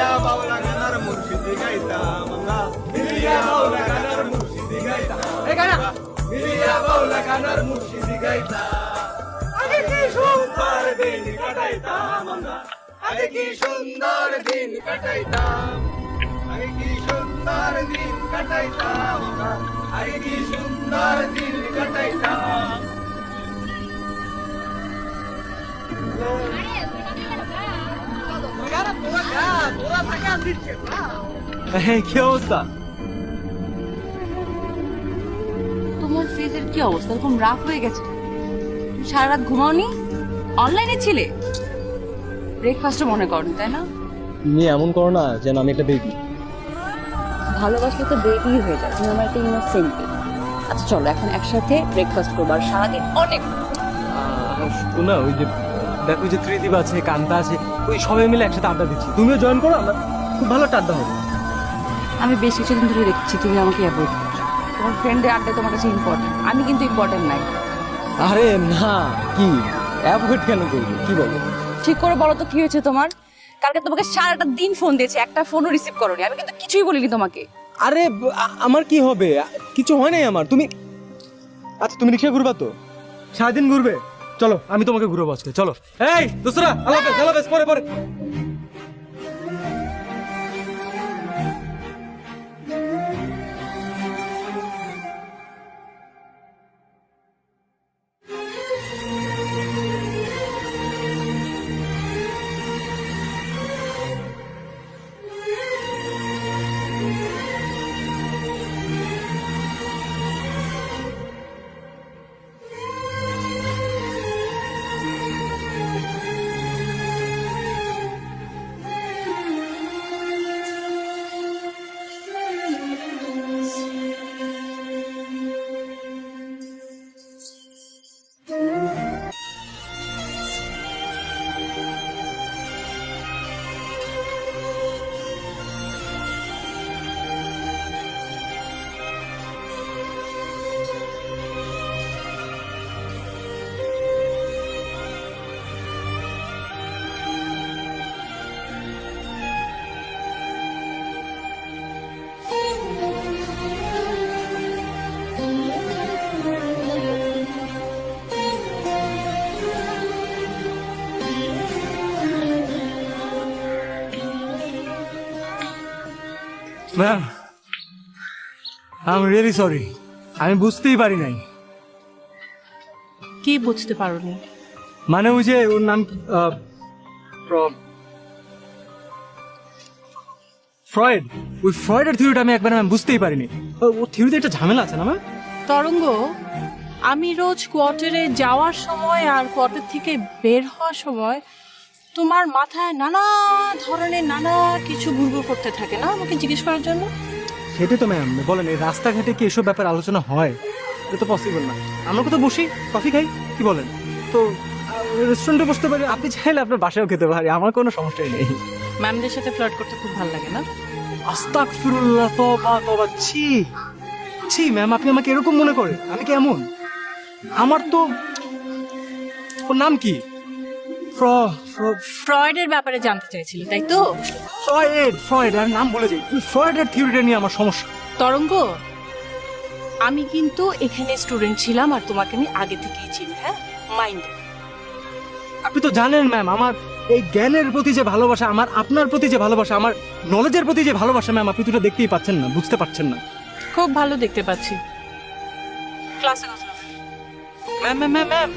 মিলিয়া বাউলা গানার মুর্শিদি গাইতাম আমরা মিলিয়া বাউলা গানার মুর্শিদি গাইতাম এই গানা মিলিয়া বাউলা গানার মুর্শিদি গাইতাম আগে কি সুন্দর দিন কাটাইতাম আমরা আগে কি সুন্দর দিন কাটাইতাম আগে কি সুন্দর দিন কাটাইতাম আমরা আগে কি সুন্দর দিন কাটাইতাম কি অবস্থা? তোমার ফেসের কি অবস্থা? এরকম রাফ হয়ে গেছে। তুমি সারা রাত ঘুমাওনি? অনলাইনে ছিলে? ব্রেকফাস্টও মনে করনি, তাই না? তুমি এমন করো না যেন আমি একটা বেবি। ভালোবাসলে তো বেবি হয়ে যায়। তুমি আমার একটা ইনোসেন্ট। আচ্ছা চলো এখন একসাথে ব্রেকফাস্ট করবো, আর সারাদিন অনেক শোনা, ওই যে দেখো যে ত্রিদীপ আছে, কান্তা আছে, ওই সবাই মিলে একসাথে আড্ডা দিচ্ছি। তুমিও জয়েন করো, আমরা খুব ভালো একটা আড্ডা হবে। আমি বেশ কিছুদিন ধরে দেখছি তুমি আমাকে অ্যাভয়েড করছো। তোমার ফ্রেন্ডের আড্ডা তোমার কাছে ইম্পর্টেন্ট, আমি কিন্তু ইম্পর্টেন্ট নাই। আরে না, কি অ্যাভয়েড কেন করবো? কি বলো? ঠিক করে বলো তো কি হয়েছে তোমার? কালকে তোমাকে সারাটা দিন ফোন দিয়েছে, একটা ফোনও রিসিভ করোনি। আমি কিন্তু কিছুই বলিনি তোমাকে। আরে আমার কি হবে? কিছু হয় নাই আমার। তুমি আচ্ছা তুমি রিক্সা ঘুরবা তো? সারাদিন ঘুরবে? চলো আমি তোমাকে ঘুরবো আজকে, চলো। এই দোস্তরা, আল্লাহ হাফেজ, আল্লাহ হাফেজ, পরে পরে। Ma'am, I am really sorry. আমি বুঝতেই পারি নাই। কি বুঝতে পারোনি? মানে ওই যে ওর নাম ফ্রয়েড, ওই ফ্রয়েডের থিওরিটা আমি একবার ম্যাম বুঝতেই পারিনি। ওর থিওরিতে একটা ঝামেলা আছে না ম্যাম? তরঙ্গ, আমি রোজ কোয়ার্টারে যাওয়ার সময় আর কোয়ার্টার থেকে বের হওয়ার সময় তোমার মাথায় নানা ধরনের নানা কিছু ঘুরঘুর করতে থাকে না, আমাকে জিজ্ঞেস করার জন্য। সেটাই তো ম্যাম বলেন, এই রাস্তাঘাটে কি এসব ব্যাপার আলোচনা হয়? এটা তো পসিবল না। আমরা কোথাও বসি, কফি খাই, কি বলেন? তো রেস্টুরেন্টে বসতে পারি, আপনি চাইলে আপনার বাসায়ও খেতে পারি, আমার কোনো সমস্যাই নেই। ম্যামদের সাথে ফ্লার্ট করতে খুব ভালো লাগে না? আস্তাগফিরুল্লাহ, তওবা তওবা। ছি ছি ম্যাম, আপনি আমাকে এরকম মনে করেন? আমি কি এমন? আমার তো, ওর নাম কি? ফ্রয়েডের ব্যাপারে জানতে চাইছিলি, তাই তো? ফ্রয়েড, আর নাম বলে যাই। ফ্রয়েডের থিওরিটা নিয়ে আমার সমস্যা। তরঙ্গ, আমি কিন্তু এখানে স্টুডেন্ট ছিলাম আর তোমাকে আমি আগে থেকেই চিনি, হ্যাঁ? মাইন্ড। আপনি তো জানেন ম্যাম, আমার এই জ্ঞানের প্রতি যে ভালোবাসা, আমার আপনার প্রতি যে ভালোবাসা, আমার নলেজের প্রতি যে ভালোবাসা ম্যাম, আপনি তো এটা দেখতেই পাচ্ছেন না, বুঝতে পারছেন না। খুব ভালো দেখতে পাচ্ছি। ক্লাসে কথা ম্যাম ম্যাম ম্যাম ম্যাম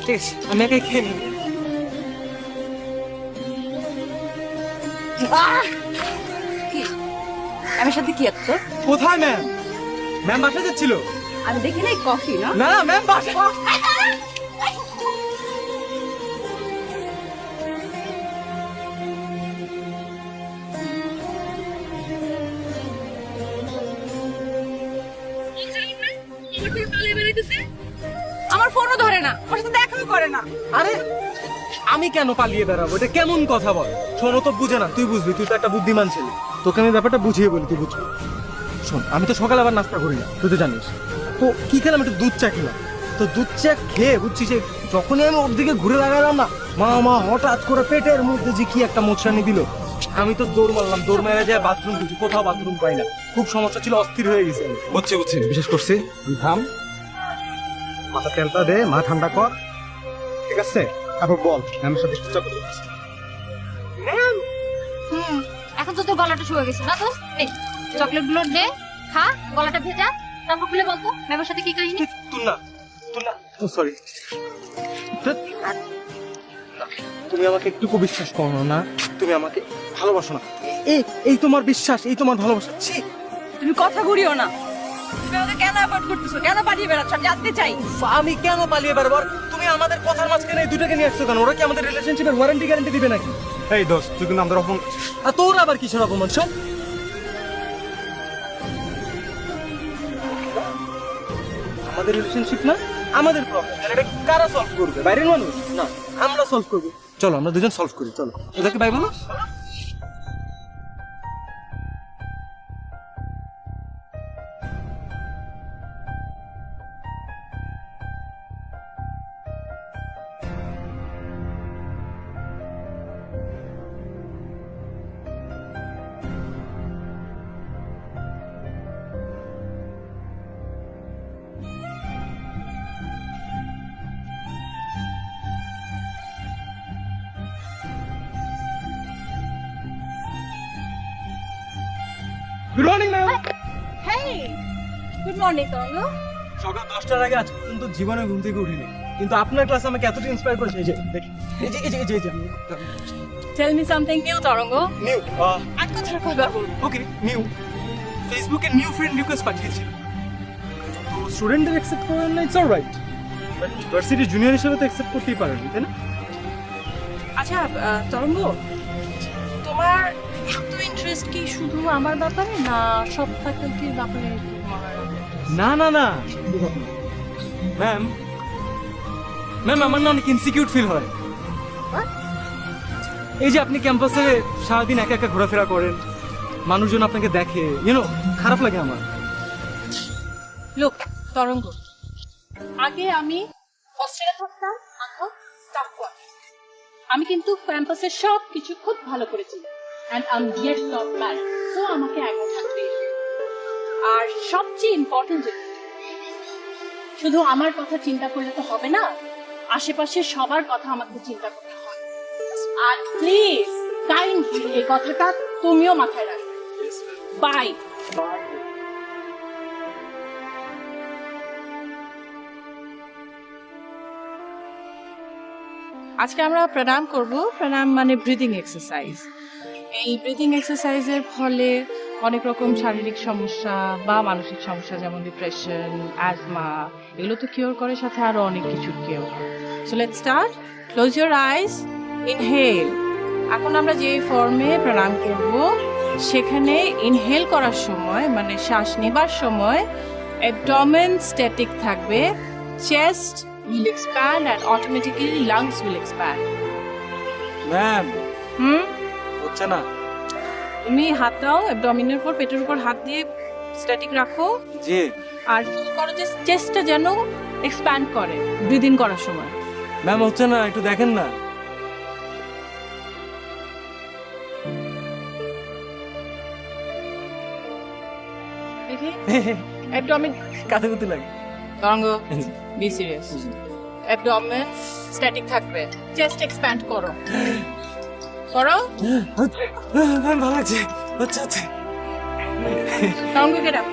ঠিক আছে, আমি একাই খেয়ে নিই। কি আমার সাথে কি একটা? কোথায় ম্যাম? ম্যাম বাসা যাচ্ছিল। আমি দেখি নাই কফি না। না না ম্যাম বাসা। আমার ফোনও ধরে না, ওর সাথে দেখাও করে না। আরে আমি কেন পালিয়ে বেড়াবো? এটা কেমন কথা বল? শোনো, তো বুঝে না, তুই বুঝবি, তুই তো একটা বুদ্ধিমান ছেলে, তোকে আমি ব্যাপারটা বুঝিয়ে বলি, তুই বুঝবি। শোন, আমি তো সকালে আবার নাস্তা করি না, তুই তো জানিস। তো কি খেলাম? একটু দুধ চা খেলাম। তো দুধ চা খেয়ে বুঝছি যে যখনই আমি ওর দিকে ঘুরে দাঁড়ালাম না, মা হঠাৎ করে পেটের মধ্যে যে কি একটা মোচড়ানি দিল। আমি তো দৌড় মারলাম, দৌড় মেরে যায় বাথরুম খুঁজি, কোথাও বাথরুম পাই না। খুব সমস্যা ছিল, অস্থির হয়ে গেছে। বুঝছি বিশেষ করছি। তুই থাম, মাথা তেলটা দে, মা ঠান্ডা কর, ঠিক আছে? তারপর বল আমার সাথে কি চক্কর করছিস? এখন তো তোর গলাটা শুয়ে গেছে না তো? এই চকলেট গুলো দে, খা, গলাটা ভেজা, তারপর খুলে বলতো ম্যামের সাথে কি কাহিনী। তুলনা সরি, তুমি আমাকে একটুকু বিশ্বাস করো না, তুমি আমাকে ভালোবাসো না। এই তোমার বিশ্বাস, এই তোমার ভালোবাসা। ছি, তুমি কথা ঘুরিও না। তুমি আমাকে কেন অ্যাভয়েড করতেছো? কেন পালিয়ে বেড়াচ্ছ? আমি জানতে চাই। আমি কেন পালিয়ে বেড়াবো? তুমি আমাদের কথার মাঝখানে এই দুটাকে নিয়ে আসছো কেন? ওরা কি আমাদের রিলেশনশিপের ওয়ারেন্টি গ্যারান্টি দিবে নাকি? এই দোস্ত, তুই কিন্তু আমাদের অপমান। আর তোর আবার কিসের অপমান? সব আমাদের রিলেশনশিপ না, আমাদের প্রবলেম। এটা কারা সলভ করবে? বাইরের মানুষ না, আমরা সলভ করবো। চলো আমরা দুজন সলভ করি, চলো। ওদেরকে বাই বলো। Good morning ma'am. Hey, good morning Tarang. সকাল 10টার আগে আজ পর্যন্ত জীবনে ঘুম থেকে উঠিনি, কিন্তু আপনার ক্লাস আমাকে এতটা ইন্সপায়ার করেছে। এই যে দেখি, এই যে টেল মি সামথিং নিউ তরঙ্গ। নিউ, আজ কথাটা কয়বার বলবো? ওকে নিউ, ফেসবুকে নিউ ফ্রেন্ড রিকোয়েস্ট পাঠিয়েছি। তো স্টুডেন্টদের অ্যাকসেপ্ট করেন না, it's alright, but varsity junior হিসেবে তো অ্যাকসেপ্ট করতেই পারেন, তাই না? আচ্ছা তরঙ্গ, তোমার এত ইন্টারেস্ট কি শুধু আমার ব্যাপারে, না সব ফ্যাকাল্টির ব্যাপারে তোমার? না ম্যাম আমার না অনেক ইনসিকিউর ফিল হয়। এই যে আপনি ক্যাম্পাসে সারাদিন একা একা ঘোরাফেরা করেন, মানুষজন আপনাকে দেখে, খারাপ লাগে আমার। লোক তরঙ্গ, আগে আমি হস্টেলে থাকতাম, এখন স্টাফ কোয়ার্টার। আমি কিন্তু ক্যাম্পাসের সব কিছু খুব ভালো করেছি, and I'm yet not married, so আমাকে একা থাকতে। আর সবচেয়ে ইম্পর্টেন্ট যেটা, শুধু আমার কথা চিন্তা করলে তো হবে না, আশেপাশে সবার কথা আমাকে চিন্তা করতে হয়। আর প্লিজ কাইন্ডলি এই কথাটা তুমিও মাথায় রাখবে। বাই। আজকে আমরা প্রাণায়াম করব। প্রাণায়াম মানে ব্রিদিং এক্সারসাইজ। এই ব্রিদিং এক্সারসাইজের ফলে অনেক রকম শারীরিক সমস্যা বা মানসিক সমস্যা, যেমন ডিপ্রেশন, অ্যাজমা, এগুলো তো কিওর করে, সাথে আরো অনেক কিছু cure. So let's start. Close your eyes, inhale. এখন আমরা যে ফর্মে প্রাণায়াম করব, সেখানে ইনহেল করার সময় মানে শ্বাস নেবার সময় অ্যাবডোমেন স্ট্যাটিক থাকবে, chest will expand and automatically lungs will expand. Ma'am হচ্ছে না। তুমি হাত দাও অ্যাবডোমিনের উপর, পেটের উপর হাত দিয়ে স্ট্যাটিক রাখো। জি। আর ফিল করো যে চেস্টটা যেন এক্সপ্যান্ড করে ব্রিদিং করার সময়। ম্যাম হচ্ছে না, একটু দেখেন না। দেখি অ্যাবডোমিন কাতে কাতে লাগে। তরঙ্গ, বি সিরিয়াস। অ্যাবডোমেন স্ট্যাটিক থাকবে, চেস্ট এক্সপ্যান্ড করো। ম্যাম ভালো লাগছে, আচ্ছা। তরঙ্গ get up.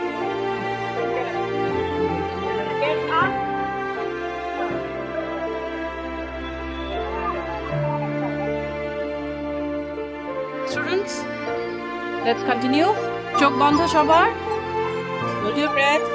Students, let's continue. চোখ বন্ধ সবার। Hold your breath.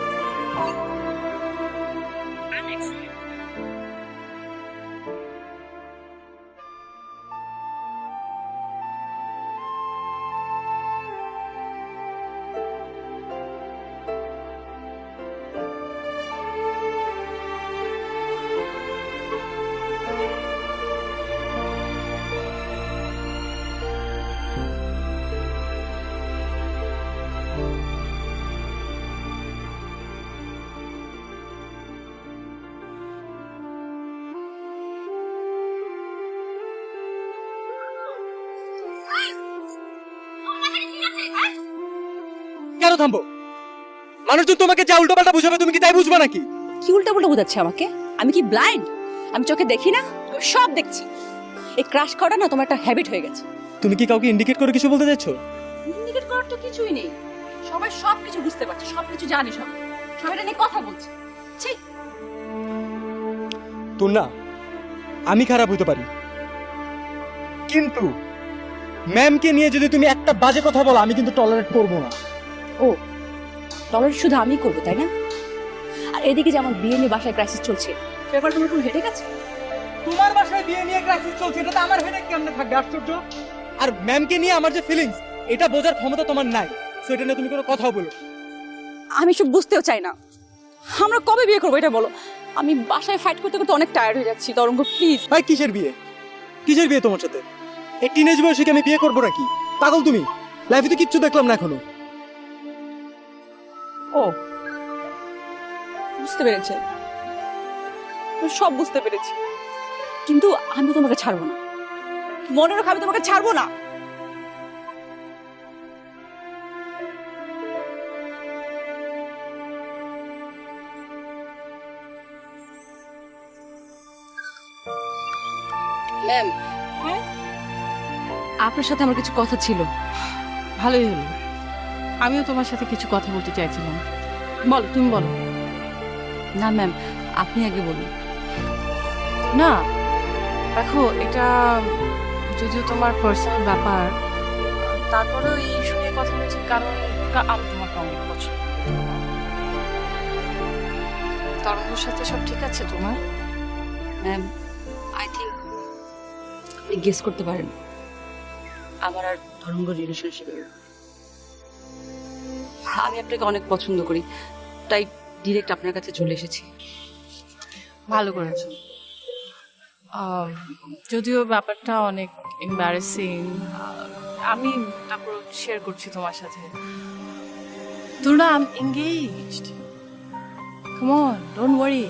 থামবো। মানুষজন তোমাকে যা উল্টোপাল্টা বুঝাবে তুমি কি তাই বুঝবে নাকি? কি উল্টা পুল্টা বোঝাচ্ছে আমাকে? আমি কি ব্লাইন্ড? আমি চোখে দেখি না? আমি সব দেখছি। এই ক্রাশ খাওয়াটা না তোমার একটা হ্যাবিট হয়ে গেছে। তুমি কি কাউকে ইন্ডিকেট করে কিছু বলতে চাইছো? ইন্ডিকেট করার তো কিছুই নেই। সবাই সবকিছু বুঝতে পারছে, সবকিছু জানি, সবাই এটা নিয়ে কথা বলছে। ছি, তোর না, আমি খারাপ হতে পারি, কিন্তু ম্যামকে নিয়ে যদি তুমি একটা বাজে কথা বলো আমি কিন্তু টলারেট করবো না। ও টলারেট শুধু আমি করবো তাই না? আর এদিকে যে আমার বিয়ে নিয়ে বাসায় ক্রাইসিস চলছে, ব্যাপার তোমার কোনো হেডেক আছে? তোমার বাসায় বিয়ে নিয়ে ক্রাইসিস চলছে, এটা তো আমার হেডেক কেমনে থাকবে? আশ্চর্য। আর ম্যামকে নিয়ে আমার যে ফিলিংস, এটা বোঝার ক্ষমতা তোমার নাই, সো এটা নিয়ে তুমি কোনো কথা বলো। আমি সব বুঝতেও চাই না। আমরা কবে বিয়ে করবো এটা বলো? আমি বাসায় ফাইট করতে করতে অনেক টায়ার্ড হয়ে যাচ্ছি। তরঙ্গ প্লিজ। ভাই কিসের বিয়ে? কিসের বিয়ে তোমার সাথে? এই টিনেজ বয়সে কি আমি বিয়ে করবো নাকি? পাগল তুমি? লাইফে তো কিচ্ছু দেখলাম না এখনো। ও বুঝতে পেরেছে, সব বুঝতে পেরেছি, কিন্তু আমি তোমাকে ছাড়বো না। মনে রাখো আমি তোমাকে ছাড়বো না। ম্যাম, আপনার সাথে আমার কিছু কথা ছিল। ভালোই হলো, আমিও তোমার সাথে কিছু কথা বলতে চাইছিলাম। বলো, তুমি বলো। না ম্যাম, আপনি আগে বলুন। না দেখো, এটা যদিও তোমার পার্সোনাল ব্যাপার, তারপরেও এই ইস্যু নিয়ে কথা বলছি কারণ আমি তোমাকে অনেক পছন্দ করি। তরঙ্গের সাথে সব ঠিক আছে তোমার? ম্যাম, আই থিঙ্ক আপনি গেস করতে পারেন আমার আর তরঙ্গ রিলেশনশিপে আমি আপনাকে অনেক পছন্দ করি, তাই ডিরেক্ট আপনার কাছে চলে এসেছি। ভালো করেছো। যদিও ব্যাপারটা অনেক এম্বারেসিং, আমি তারপর শেয়ার করছি তোমার সাথে। তোরা I am engaged. Come on, don't worry.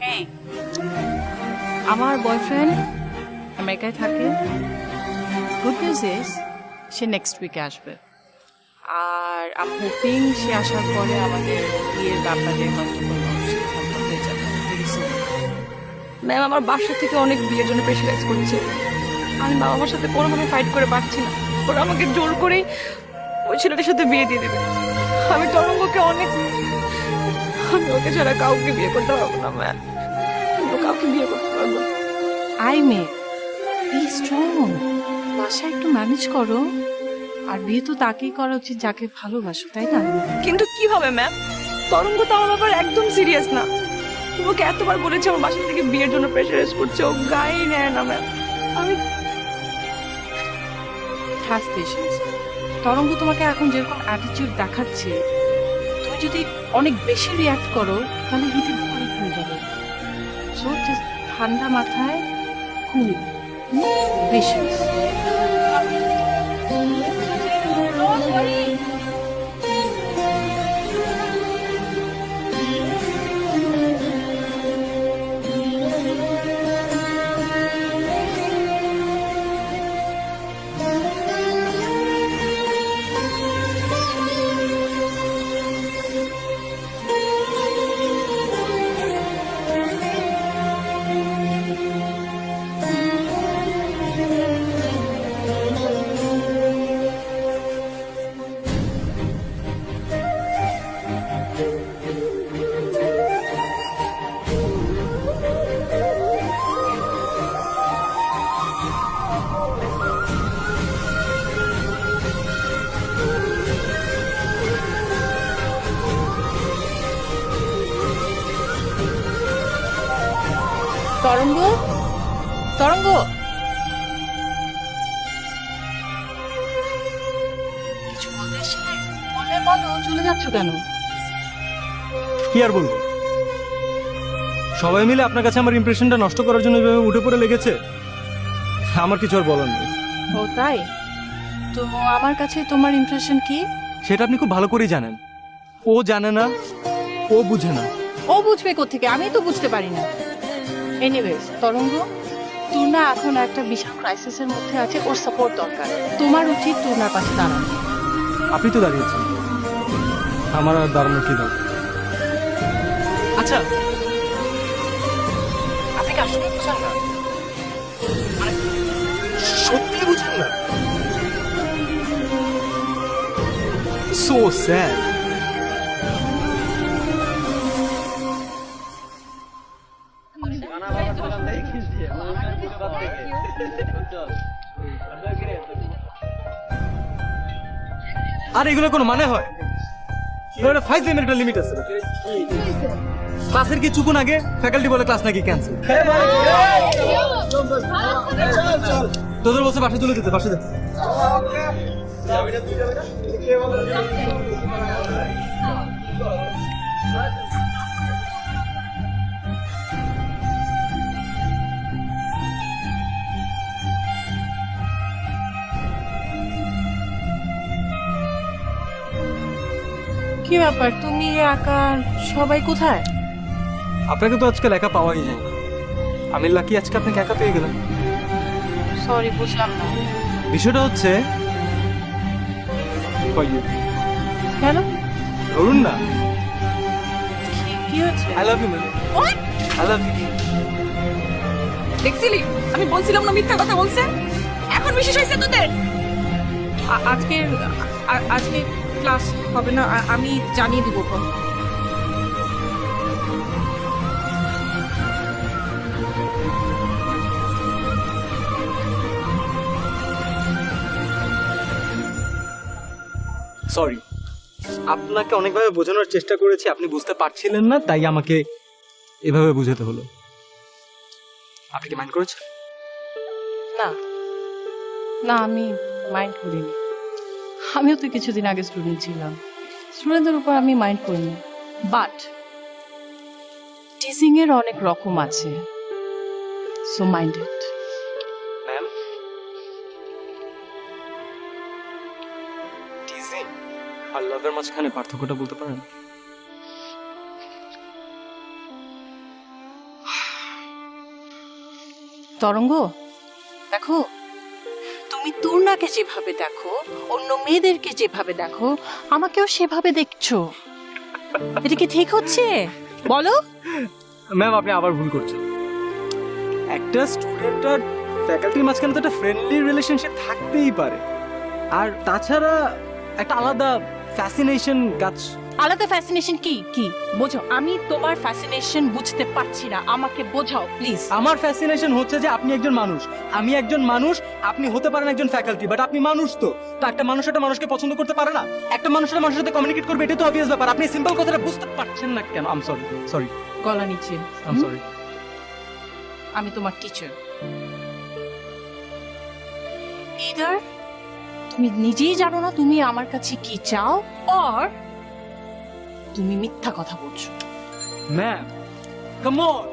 হ্যাঁ, আমার বয়ফ্রেন্ড আমেরিকায় থাকে। গুড নিউজ ইজ সে নেক্সট উইকে আসবে, আর আমি হোপিং সে আসার পরে আমাদের বিয়ের ব্যাপারে হয়তো কোনো সিদ্ধান্ত হয়ে যাবে। ম্যাম, আমার বাসা থেকে অনেক বিয়ের জন্য প্রেশারাইজ করেছে। আমি বাবা মার সাথে কোনোভাবে ফাইট করে পারছি না। ওরা আমাকে জোর করে ওই ছেলেটার সাথে বিয়ে দিয়ে দেবে। আমি তরঙ্গকে অনেক, আমি ওকে ছাড়া কাউকে বিয়ে করতে পারবো না ম্যাম। আমি কাউকে বিয়ে করতে পারবো না। আই মে বি স্ট্রং, বাসা একটু ম্যানেজ করো। আর বিয়ে তো তাকেই করা উচিত যাকে ভালোবাসো, তাই না? কিন্তু কিভাবে ম্যাম? তরঙ্গ তো আমার ব্যাপারে একদম সিরিয়াস না। ওকে এতবার বলেছে আমার বাসা থেকে বিয়ের জন্য প্রেশারাইজ করছে, ও গায়ে নেয় না ম্যাম। আমি হ্যাভ পেশেন্স। তরঙ্গ তোমাকে এখন যেরকম অ্যাটিটিউড দেখাচ্ছে, তুমি যদি অনেক বেশি রিয়াক্ট করো তাহলে হিতে বিপরীত হয়ে যাবে। সো জাস্ট ঠান্ডা মাথায়, কুল, পেশেন্স। তরঙ্গ, তরঙ্গ, কিছু বলতে এসেছিলে? বলে বলো, চলে যাচ্ছ কেন? কি আর বলবো, সবাই মিলে আপনার কাছে আমার ইমপ্রেশনটা নষ্ট করার জন্য এভাবে উঠে পড়ে লেগেছে। আমার কিছু আর বলার নেই। ও তাই? তো আমার কাছে তোমার ইমপ্রেশন কি? সেটা আপনি খুব ভালো করেই জানেন। ও জানে না, ও বুঝে না। ও বুঝবে কোত্থেকে? আমি তো বুঝতে পারি না। এনিওয়েজ তরঙ্গ, তুর্না এখন একটা বিশাল ক্রাইসিসের মধ্যে আছে, ওর সাপোর্ট দরকার। তোমার উচিত তুর্নার পাশে দাঁড়ানো। আপনি তো দাঁড়িয়েছেন, আমার আর দাঁড়ানো কি দরকার? আচ্ছা, আপনি কি আসলে বুঝেন না? মানে, সত্যি বুঝেন না? So sad. আর এগুলো কোনো মানে হয়? এগুলো 5 মিনিটের লিমিট আছে। ক্লাসের কি চুকুন আগে ফ্যাকাল্টি বলে ক্লাস নাকি ক্যান্সেল। তোদের বলছে বাসা চলে যেতে, বাসা যেতে। কি ব্যাপার, তুমি একা? সবাই কোথায়? আপনাকে তো আজকে একা পাওয়াই যায়। আমি লাকি আজকে আপনাকে একা পেয়ে গেলাম। সরি, বুঝলাম না। বিষয়টা হচ্ছে কেন? ধরুন না, কি হচ্ছে? I love you ma'am. I love you. দেখছিলি আমি বলছিলাম না মিথ্যা কথা বলছে? এখন বিশেষ হয়েছে তোদের? আজকে আজকে ক্লাস হবে না, আমি জানিয়ে দিব। সরি, আপনাকে অনেকভাবে বোঝানোর চেষ্টা করেছি, আপনি বুঝতে পারছিলেন না, তাই আমাকে এভাবে বুঝাতে হলো। আপনি কি মাইন্ড করেছেন? না না, আমি মাইন্ড করিনি। আমিও তো কিছুদিন আগে স্টুডেন্ট ছিলাম, স্টুডেন্টদের উপর আমি মাইন্ড করিনি। বাট টিচিং এর অনেক রকম আছে, so mind it. Ma'am, teasing আর লাভের মাঝখানে পার্থক্যটা বলতে পারেন? তরঙ্গ, দেখো, তুমি তুর্নাকে যেভাবে দেখো, অন্য মেয়েদেরকে যেভাবে দেখো, আমাকেও সেভাবে দেখছো। এটা কি ঠিক হচ্ছে বলো? ম্যাম, আপনি আবার ভুল করছেন। একটা স্টুডেন্ট আর ফ্যাকাল্টির মাঝখানে তো একটা ফ্রেন্ডলি রিলেশনশিপ থাকতেই পারে, আর তাছাড়া একটা আলাদা ফ্যাসিনেশন কাজ। আলাদা ফ্যাসিনেশন কি কি বোঝো? আমি তোমার ফ্যাসিনেশন বুঝতে পারছি না, আমাকে বোঝাও প্লিজ। আমার ফ্যাসিনেশন হচ্ছে যে আপনি একজন মানুষ, আমি একজন মানুষ। আপনি হতে পারেন একজন ফ্যাকাল্টি, বাট আপনি মানুষ। তো একটা মানুষ একটা মানুষকে পছন্দ করতে পারে না? একটা মানুষ একটা মানুষের সাথে কমিউনিকেট করবে, এটা তো অবভিয়াস ব্যাপার। আপনি সিম্পল কথাটা বুঝতে পারছেন না কেন? আই এম সরি, সরি, গলা নিচে। I am sorry. আমি তোমার টিচার। ইদার তুমি নিজেই জানো না তুমি আমার কাছে কি চাও, অর তুমি মিথ্যা কথা বলছো। Ma'am, come on.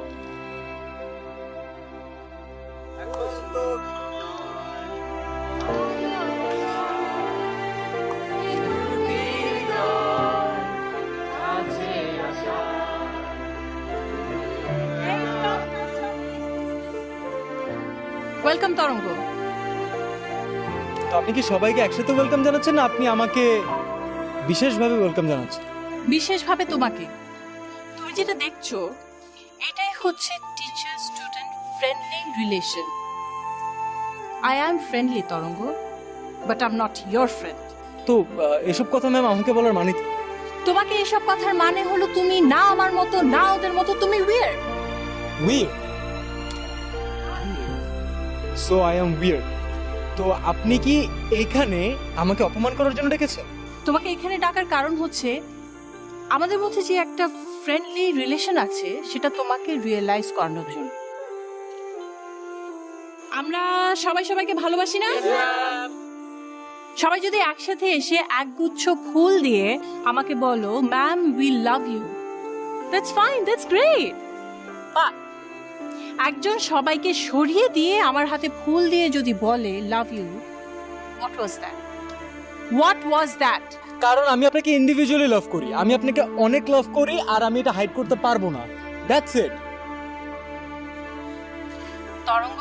ওয়েলকাম তরঙ্গ। তো আপনি কি সবাইকে একসাথে ওয়েলকাম জানাচ্ছেন, না আপনি আমাকে বিশেষভাবে ওয়েলকাম জানাচ্ছেন? বিশেষভাবে তোমাকে। তুমি যেটা দেখছো এটাই হচ্ছে teacher student friendly relation. I am friendly তরঙ্গ, but I am not your friend. তো এসব কথা ম্যাম আমাকে বলার মানে কি? তোমাকে এসব কথার মানে হলো তুমি না আমার মতো, না ওদের মতো, তুমি weird. Weird. So I am weird. তো আপনি কি এখানে আমাকে অপমান করার জন্য ডেকেছেন? তোমাকে এখানে ডাকার কারণ হচ্ছে আমাদের মধ্যে যে একটা ফ্রেন্ডলি রিলেশন আছে সেটা তোমাকে রিয়েলাইজ করানোর জন্য। আমরা সবাই সবাইকে ভালোবাসি না? সবাই যদি একসাথে এসে একগুচ্ছ ফুল দিয়ে আমাকে বলো ma'am we love you, that's fine, that's great. But একজন সবাইকে সরিয়ে দিয়ে আমার হাতে ফুল দিয়ে যদি বলে love you, what was that? What was that? কারণ আমি আপনাকে ইন্ডিভিজুয়ালি লাভ করি, আমি আপনাকে অনেক লাভ করি, আর আমি এটা হাইড করতে পারবো না। That's it. তরঙ্গ,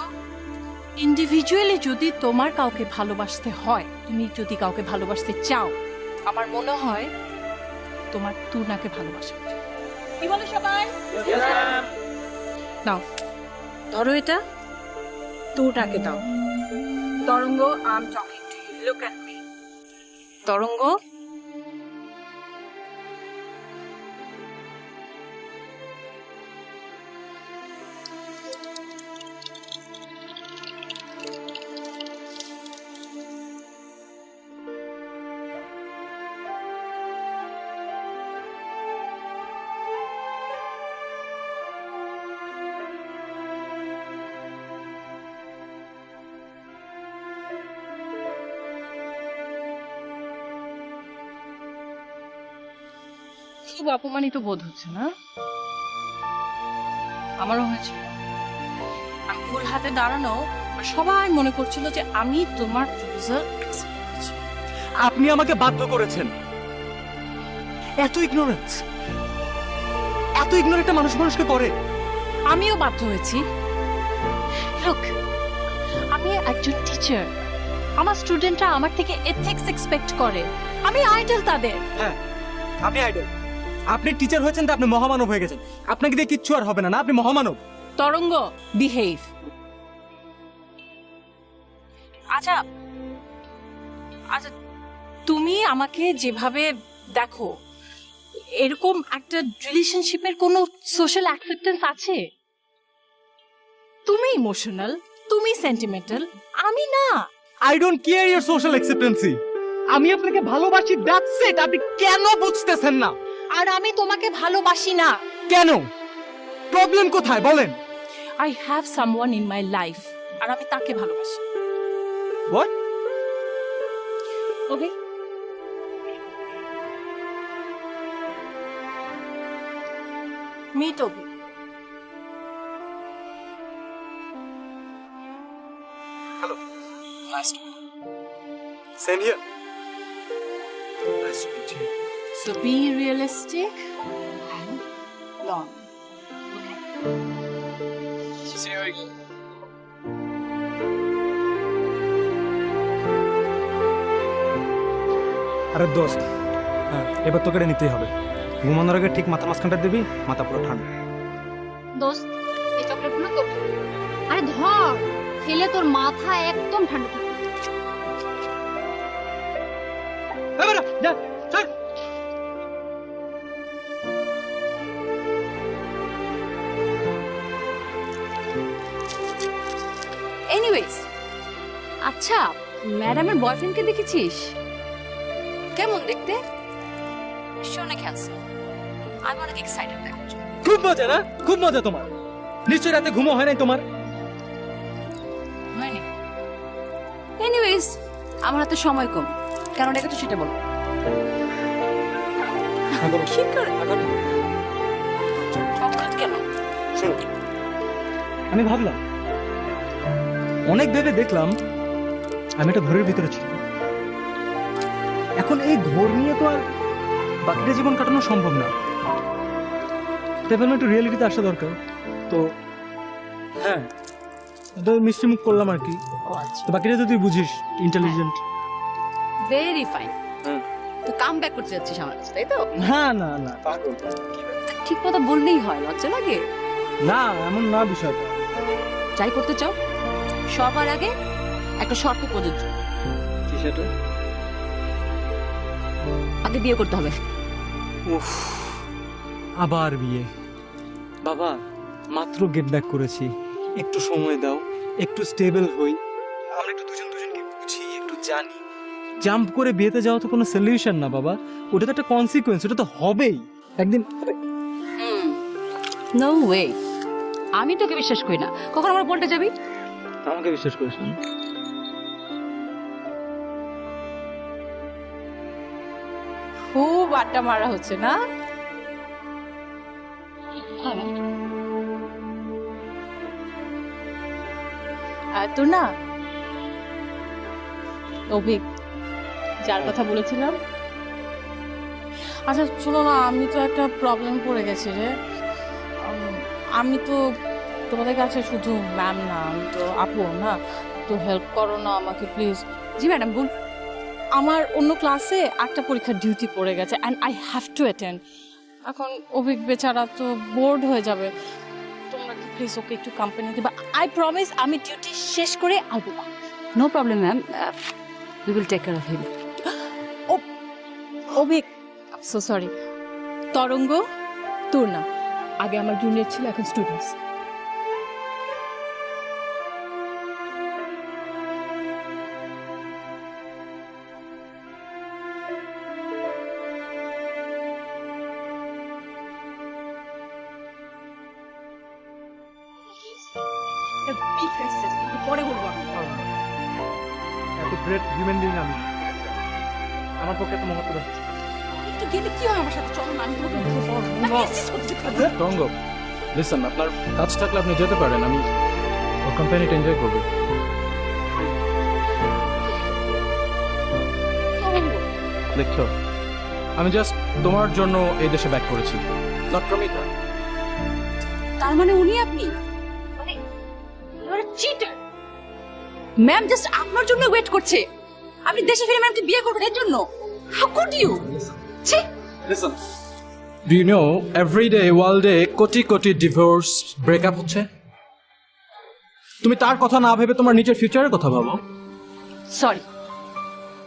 ইন্ডিভিজুয়ালি যদি তোমার কাউকে ভালোবাসতে হয়, তুমি যদি কাউকে ভালোবাসতে চাও, আমার মনে হয় তোমার তুনাকে ভালোবাসা উচিত। কি বলো সবাই? নাও ধরো এটা, তুনাকে দাও। Tarang, I am talking to you, look at me. Tarang, খুব অপমানিত বোধ হচ্ছে না? আমারও হয়েছে। আমি ফুল হাতে দাঁড়ানো আর সবাই মনে করছিল যে আমি তোমার প্রপোজাল অ্যাকসেপ্ট করেছি। আপনি আমাকে বাধ্য করেছেন। এত ইগনোরেন্স, এত ইগনোর একটা মানুষকে করে। আমিও বাধ্য হয়েছি। লুক, আমি একজন টিচার, আমার স্টুডেন্টরা আমার থেকে এথিক্স এক্সপেক্ট করে, আমি আইডল তাদের। হ্যাঁ, আপনি আইডল। আপনি টিচার হয়েছেন তো আপনি মহামানব হয়ে গেছেন। আপনাকে দিয়ে কিচ্ছু আর হবে না, না আপনি মহামানব। তরঙ্গ, বিহেভ। আচ্ছা আচ্ছা, তুমি আমাকে যেভাবে দেখো, এরকম একটা রিলেশনশিপের কোনো সোশ্যাল অ্যাকসেপ্টেন্স আছে? তুমি ইমোশনাল, তুমি সেন্টিমেন্টাল, আমি না। I don't care your social acceptancy. আমি আপনাকে ভালোবাসি, দ্যাটস ইট। আপনি কেন বুঝতেছেন না? আর আমি তোমাকে ভালোবাসি না। কেন? প্রবলেম কোথায় বলেন? I have someone in my life, আর আমি তাকে ভালোবাসি। What? Okay, meet Obi. Nice to meet you. Same here. Nice to meet you. So be realistic and long. See you again. আরে দোস্ত, হ্যাঁ এবার তোকে এটা নিতেই হবে। ঘুমানোর আগে ঠিক মাথা মাঝখানটা দিবি, মাথা পুরো ঠান্ডা। দোস্ত, এই চকলেটগুলো তো। আরে ধর, খেলে তোর মাথা একদম ঠান্ডা থাকবে। যা, চল। এনিওয়েজ, আচ্ছা ম্যাডামের বয়ফ্রেন্ডকে দেখেছিস? কেমন দেখতে? নিশ্চয় অনেক হ্যান্ডসাম। আমি অনেক এক্সাইটেড দেখার জন্য। খুব মজা না? খুব মজা তোমার। নিশ্চয়ই রাতে ঘুমো হয় নাই তোমার? হয়নি। এনিওয়েজ, আমার হাতে সময় কম, কেন ডেকেছো সেটা বলো। কি করে? চকলেট কেন? শোনো, আমি ভাবলাম, অনেক ভেবে দেখলাম আমি একটা ঘরের ভিতরে ছিলাম। এখন এই ঘর নিয়ে তো আর বাকিটা জীবন কাটানো সম্ভব না। তাই ভাবলাম একটু রিয়েলিটিতে আসা দরকার। তো হ্যাঁ, তো মিষ্টি মুখ করলাম আর কি। ও আচ্ছা, তো বাকিটা তো তুই বুঝিস, ইন্টেলিজেন্ট। Very fine. হুম। তো কাম ব্যাক করতে যাচ্ছিস আমার কাছে, তাই তো? না না না, পাগল। ঠিক কথা বললেই হয়, লজ্জা লাগে? না, এমন না বিষয়টা। যাই করতে চাও, সবার আগে একটা শর্ত প্রযোজ্য। কি সেটা? আগে বিয়ে করতে হবে। উফ, আবার বিয়ে? বাবা, মাত্র গেট ব্যাক করেছি, একটু সময় দাও, একটু স্টেবল হই, আমরা একটু দুজনকে বুঝি, একটু জানি। জাম্প করে বিয়েতে যাওয়া তো কোনো সলিউশন না বাবা, ওটা তো একটা কনসিকুয়েন্স, ওটা তো হবেই একদিন। নো ওয়ে, আমি তোকে বিশ্বাস করি না। কখন আমার বলতে যাবি? আমাকে বিশ্বাস করিস না? খুব আড্ডা মারা হচ্ছে না? তো না অভিক, যার কথা বলেছিলাম। আচ্ছা শোনো না, আমি তো একটা প্রবলেম পড়ে গেছি রে। আমি তো তোমাদের কাছে শুধু ম্যাম না, আমি তো আপু না। একটু হেল্প করো না আমাকে প্লিজ। জি ম্যাডাম বল। আমার অন্য ক্লাসে একটা পরীক্ষার ডিউটি পড়ে গেছে and I have to attend. এখন অভিক বেচারা তো বোর্ড হয়ে যাবে, তোমরা কি প্লিজ ওকে একটু কোম্পানি দিবা? আই প্রমিস আমি ডিউটি শেষ করে আসবো। No problem ma'am, we will take care of him. Avik so sorry. Tarang তোর না, আগে আমার জুনিয়র ছিল, এখন স্টুডেন্টস। পরে বলবো আমি। এত গ্রেট হিউম্যান বিং আমি, আমার পক্ষে এত মহত্ব আছে। একটু গেলে কি হয় আমার সাথে? চলো না, আমি তোমাকে আমি insist করছি। তরঙ্গ লিসেন, আপনার কাজ থাকলে আপনি যেতে পারেন, আমি ওর কোম্পানিটা এনজয় করবো। দেখছো, আমি জাস্ট তোমার জন্য এই দেশে ব্যাক করেছি, নট প্রমিতা। তার মানে উনি আপনি, মানে you are cheater. Ma'am just আপনার জন্য ওয়েট করছে, আপনি দেশে ফিরে ম্যামকে বিয়ে করবেন এর জন্য? How could you? ছি। Listen, do you know every day ওয়ার্ল্ডে কোটি কোটি ডিভোর্স ব্রেকআপ হচ্ছে। তুমি তার কথা না ভেবে তোমার নিজের ফিউচারের কথা ভাবো। সরি,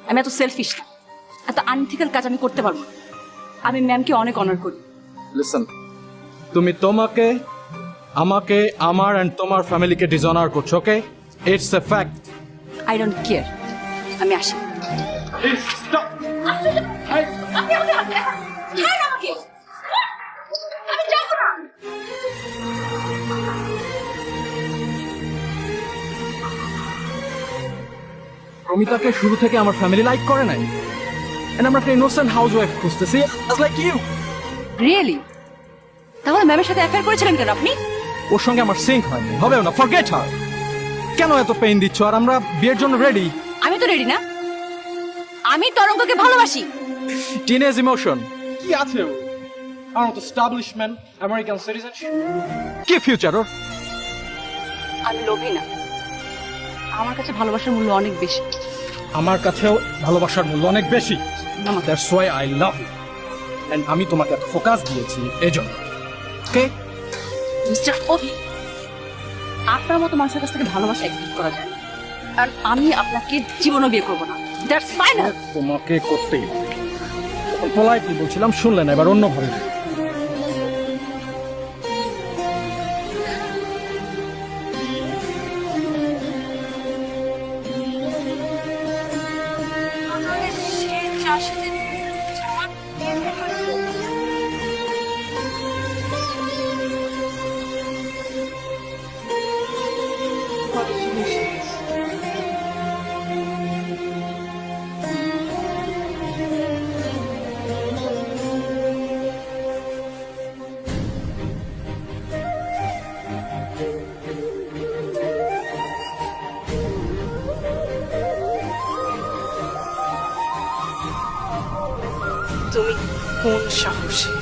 আমি এত সেলফিশ না, এত আনথিক্যাল কাজ আমি করতে পারবো না। আমি ম্যামকে অনেক অনার করি। লিসেন, তুমি তোমাকে, আমাকে, আমার এন্ড তোমার ফ্যামিলিকে ডিসঅনার করছো, okay? It's a fact. I don't care, আমি আসি। প্রমিতাকে শুরু থেকে আমার ফ্যামিলি লাইক করে নাই, এন্ড আমরা একটা ইনোসেন্ট হাউসওয়াইফ খুঁজতেছি লাইক ইউ। রিয়েলি? তাহলে ম্যামের সাথে অ্যাফেয়ার করেছিলেন কেন আপনি? ওর সঙ্গে আমার সিঙ্ক হয়নি, হবেও না, ফরগেট হার। কেন এত পেইন দিচ্ছ? আর আমরা বিয়ের জন্য রেডি। আমি তো রেডি না, আমি তরঙ্গকে ভালোবাসি। টিনেজ ইমোশন কি আছে ওর? আর তো এস্টাবলিশমেন্ট, আমেরিকান সিটিজেনশিপ, কি ফিউচার ওর? আমি লোভী না, আমার কাছে ভালোবাসার মূল্য অনেক বেশি। আমার কাছেও ভালোবাসার মূল্য অনেক বেশি। That's why I love you, and আমি তোমাকে এত ফোকাস দিয়েছি এজন্য। ওকে মিস্টার অভি, আপনার মতো মানুষের কাছ থেকে ভালোবাসা এক্সপেক্ট করা যায় না। আর আমি আপনাকে জীবনও বিয়ে করবো না। That's final. তোমাকে করতেই পোলাইটলি বলছিলাম, শুনলেন, এবার অন্য ভাবে। তুমি কোন সাহসে,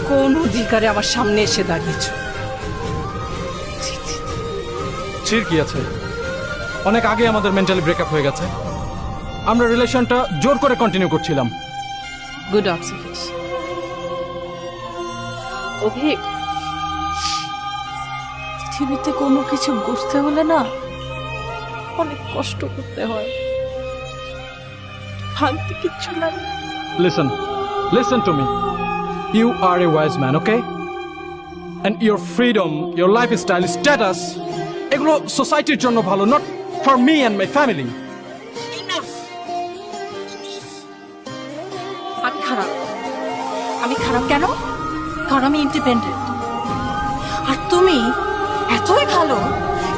কোন অধিকারে আমার সামনে এসে দাঁড়িয়েছো? চির কি আছে? অনেক আগে আমাদের মেন্টালি ব্রেকআপ হয়ে গেছে, আমরা রিলেশনটা জোর করে কন্টিনিউ করছিলাম। Good observation. অভিক, পৃথিবীতে কোনো কিছু বুঝতে হলে না অনেক কষ্ট করতে হয়, ভাঙতে কিচ্ছু না। Listen to me. You are a wise man, okay? And your freedom, your lifestyle, status, এগুলো সোসাইটির জন্য ভালো, not for me and my family. আমি খারাপ। আমি খারাপ কেন? কারণ আমি ইন্ডিপেন্ডেন্ট। আর তুমি এতই ভালো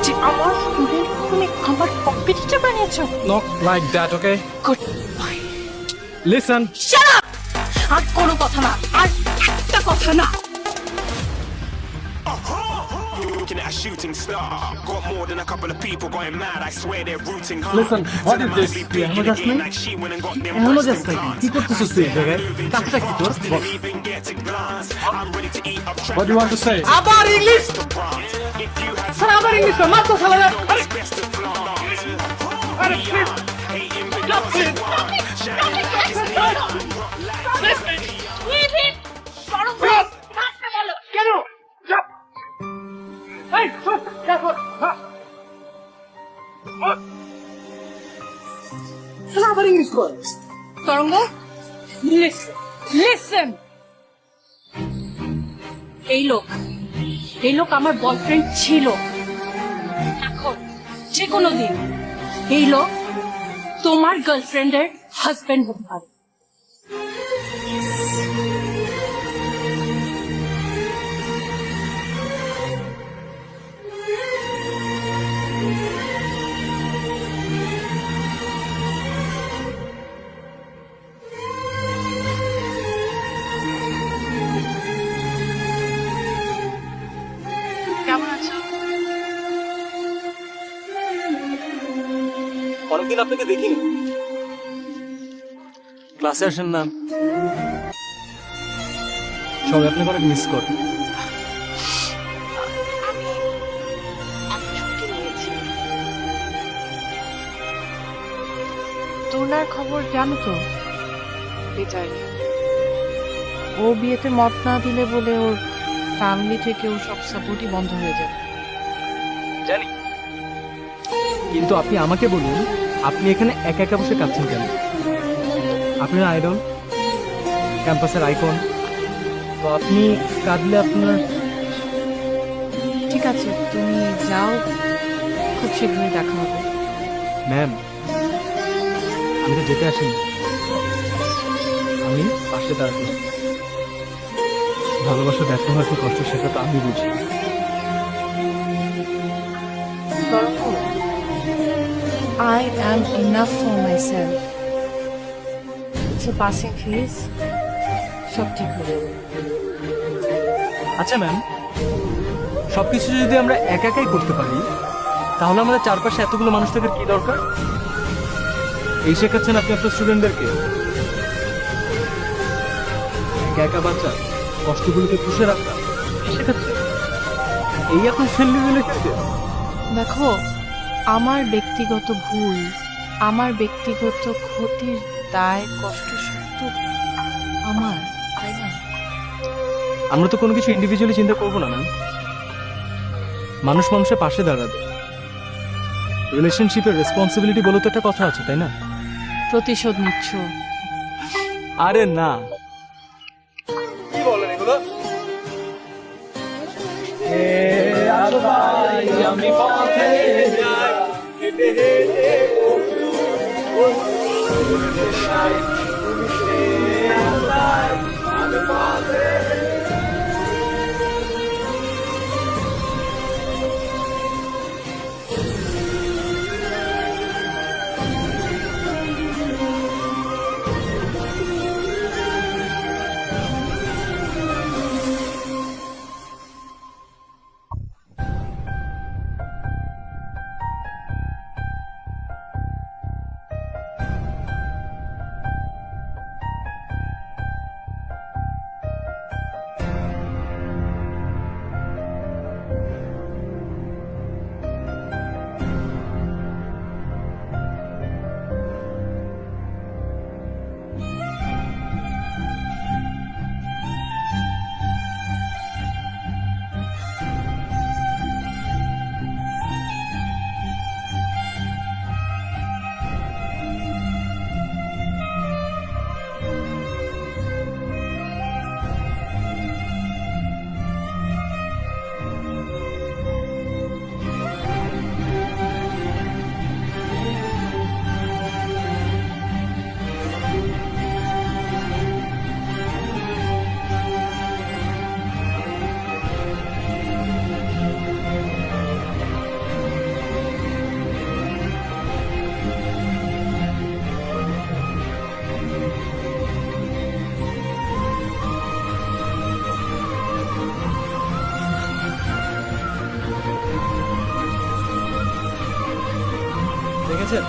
যে আমার স্কুলের খুনে আমার কম্পিটিটর বানিয়েছো। Not like that, okay? Good bye. Listen. Shut up! আর কোনো কথা না, আর একটা কথা না। Can I shooting star. Got more than a couple of people going mad. I swear they're rooting hard. Listen, what Tell is them this? I'll be তুই big এখনো in the যাস game নাই? like she went and got them এখনো breast যাস নাকি? implants. কি করতেছিস তুই এই জায়গায়? কাজটা কি তোর? বল। Didn't even get to glance. I'm ready to eat up What do you want to say? আবার English If you had sir আবার ইংলিশ না মাত্র শালারা আরে it's best to flaunt. আরে please Hating because you want. Shining like it's neon. কেন চাপ এই দেখো স্যার আবার ইংলিশ কর তরঙ্গ লিসেন এই লোক আমার বয়ফ্রেন্ড ছিল, এখন যে কোনো দিন এই লোক তোমার গার্লফ্রেন্ডের হাজবেন্ড হতে পারে। কেমন আছো? অনেকদিন আপনাকে দেখিনি, ক্লাসে আসেন না, সবাই আপনাকে অনেক মিস করে। তোনার খবর জানো তো? বেজায় ও বিয়েতে মত না দিলে বলে ওর ফ্যামিলি থেকে ওর সব সাপোর্টই বন্ধ হয়ে যাবে। জানি, কিন্তু আপনি আমাকে বলুন, আপনি এখানে একা একা বসে কাঁদছেন কেন? আপনার আইডল, ক্যাম্পাসের আইকন, তো আপনি কাঁদলে আপনার। ঠিক আছে, তুমি যাও, খুব শীঘ্রই দেখা হবে। ম্যাম, আমি তো যেতে আসিনি, আমি পাশে দাঁড়াতে। ভালোবাসা ব্যর্থ হওয়ার কি কষ্ট সেটা তো আমি বুঝি। I am enough for myself. It's a passing phase. সব ঠিক হবে। আচ্ছা ম্যাম, সবকিছু যদি আমরা একা একাই করতে পারি, তাহলে আমাদের চারপাশে এতগুলো মানুষ থাকার কি দরকার? এই শেখাচ্ছেন আপনি আপনার স্টুডেন্টদেরকে? একা একা বাচ্চা কষ্টগুলোকে পুষে রাখা এই শেখাচ্ছেন? এই আপনার ফ্রেন্ডলি রিলেশনশিপ? দেখো, আমার ব্যক্তিগত ভুল, আমার ব্যক্তিগত ক্ষতির দায় কষ্ট শুধু আমার, তাই না? আমরা তো কোনো কিছু ইন্ডিভিজুয়ালি চিন্তা করবো না ম্যাম, মানুষ মানুষের পাশে দাঁড়াবে। রিলেশনশিপের রেসপন্সিবিলিটি বলে তো একটা কথা আছে, তাই না? প্রতিশোধ নিচ্ছ? আরে না, কি বলেন এগুলো আমি পথে যাই হেঁটে হেঁটে আমি পথে বুঝেছেন?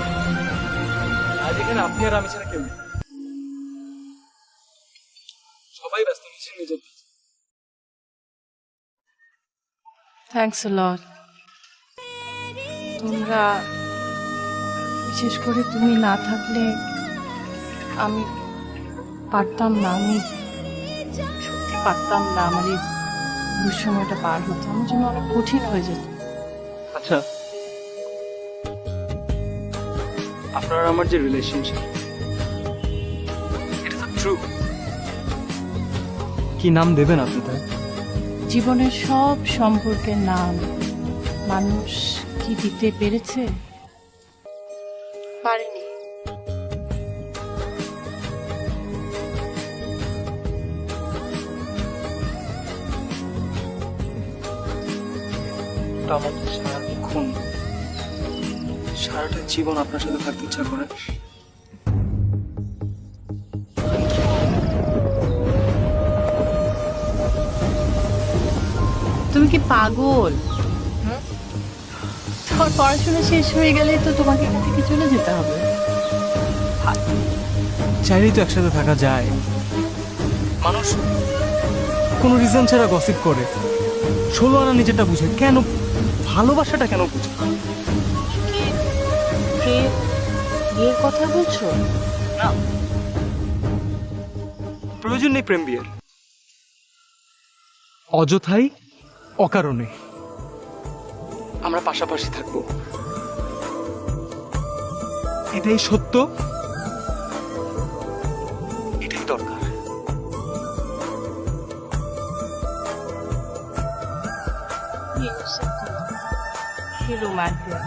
আজ এখানে আপনি আর আমি ছাড়া কেউ নেই। সবাই ব্যস্ত নিজের নিজের কাজে। থ্যাঙ্কস আ লট। তোমরা, বিশেষ করে তুমি না থাকলে আমি পারতাম না, আমি সত্যি পারতাম না। আমার এই দুঃসময়টা পার হতো, আমার জন্য অনেক কঠিন হয়ে যেত। আচ্ছা, আপনার আমার যে রিলেশনশিপ, এটা তো ট্রু। কি নাম দেবেন আপনি তাই? জীবনের সব সম্পর্কের নাম মানুষ কি দিতে পেরেছে? পারেনি। আমার সারাক্ষণ সারাটা জীবন আপনার সাথে থাকতে ইচ্ছা করে। তুমি কি পাগল? তোমার পড়াশোনা শেষ হয়ে গেলে তো তোমাকে এখান থেকে চলে যেতে হবে। চাইলেই তো একসাথে থাকা যায়। মানুষ কোনো রিজন ছাড়া গসিপ করে, 16 আনা নিজেরটা বুঝে, কেন ভালোবাসাটা কেন বুঝে? বিয়ের কথা বলছো? না, প্রয়োজন নেই প্রেম বিয়ের। অযথাই অকারণে আমরা পাশাপাশি থাকবো, এটাই সত্য, এটাই দরকার। কি রোমান্টিক।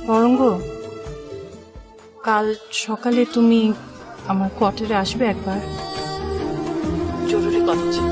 বরঙ্গ, কাল সকালে তুমি আমার কোয়ার্টারে আসবে একবার, জরুরি কথা ছিল।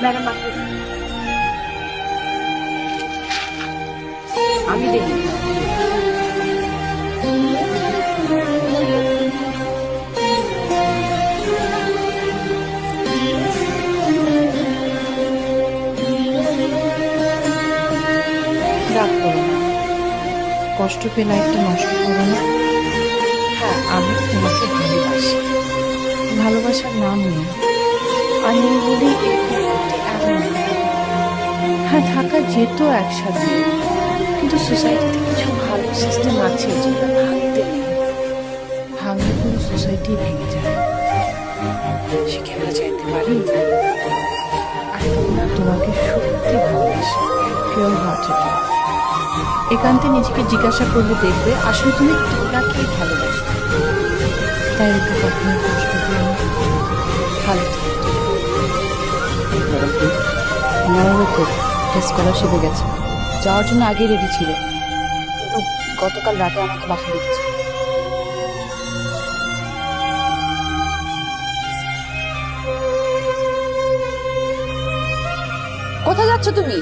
ম্যাডাম, আমি দেখি। রাগ করো না, কষ্ট পেয়ে লাইফটা নষ্ট করো না। হ্যাঁ, আমি তোমাকে ভালোবাসি, ভালোবাসার নাম নেই, আর নেই বলেই এরকম করতে এমন। হ্যাঁ, থাকা যেত একসাথে, কিন্তু সোসাইটিতে কিছু ভালো সিস্টেম আছে যেগুলো ভাঙতে নেই, ভাঙলে পুরো সোসাইটি ভেঙে যায়। সে কি আমরা চাইতে পারি? আর তোমরা, তোমাকে সত্যি ভালোবাসে, পিওর হার্টেড। একান্তে নিজেকে জিজ্ঞাসা করলে দেখবে আসলে তুমি তোমরাকেই ভালোবাসো। তাই ওকে কখনো কষ্ট পেও না, ভালো থাকো। তো স্কলারশিপে গেছে, যাওয়ার জন্য আগে রেডি ছিল, তো গতকাল রাতে আমাকে বাসা দিচ্ছে। কোথায় যাচ্ছ তুমি?